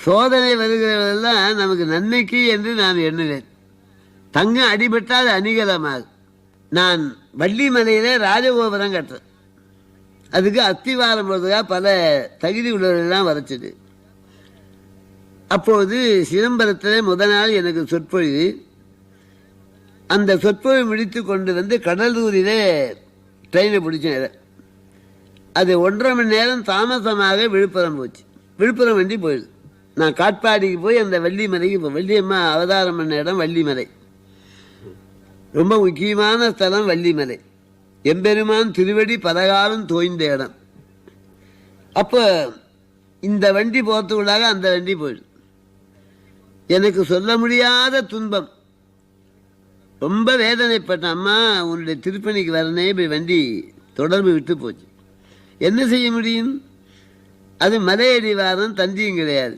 சோதனை வருகிறதெல்லாம் நமக்கு நன்மைக்கு என்று நான் எண்ணுவேன். தங்கம் அடிபட்டால் அணிகலமாகும். நான் வள்ளிமலையில ராஜகோபுரம் கட்டுறேன். அதுக்கு அஸ்திவாரம் போடுறதுக்காக பல தகுதி உள்ளவர்கள்லாம் வரைச்சது. அப்போது சிதம்பரத்தில் முதல் நாள் எனக்கு சொற்பொழிவு. அந்த சொற்பொழிவு முடித்து கொண்டு வந்து கடலூரிலே ட்ரெயினை பிடிச்சேன். அது 1.5 மணி நேரம் தாமசமாக விழுப்புரம் போச்சு. விழுப்புரம் வண்டி போயிடுது. நான் காட்பாடிக்கு போய் அந்த வள்ளிமலைக்கு வள்ளியம்மா அவதாரம் பண்ண இடம் வள்ளிமலை. ரொம்ப முக்கியமான ஸ்தலம் வள்ளிமலை. எம்பெருமான் திருவடி பலகாலம் தோய்ந்த இடம். அப்போ இந்த வண்டி போகிறதுக்குள்ளாக அந்த வண்டி போயிடுது. எனக்கு சொல்ல முடியாத துன்பம். ரொம்ப வேதனைப்பட்டேன். அம்மா, உன்னுடைய திருப்பணிக்கு வரனே இப்படி வண்டி தொடர்பு விட்டு போச்சு. என்ன செய்ய முடியும்? அது மலையடிவாரம், தந்தியும் கிடையாது.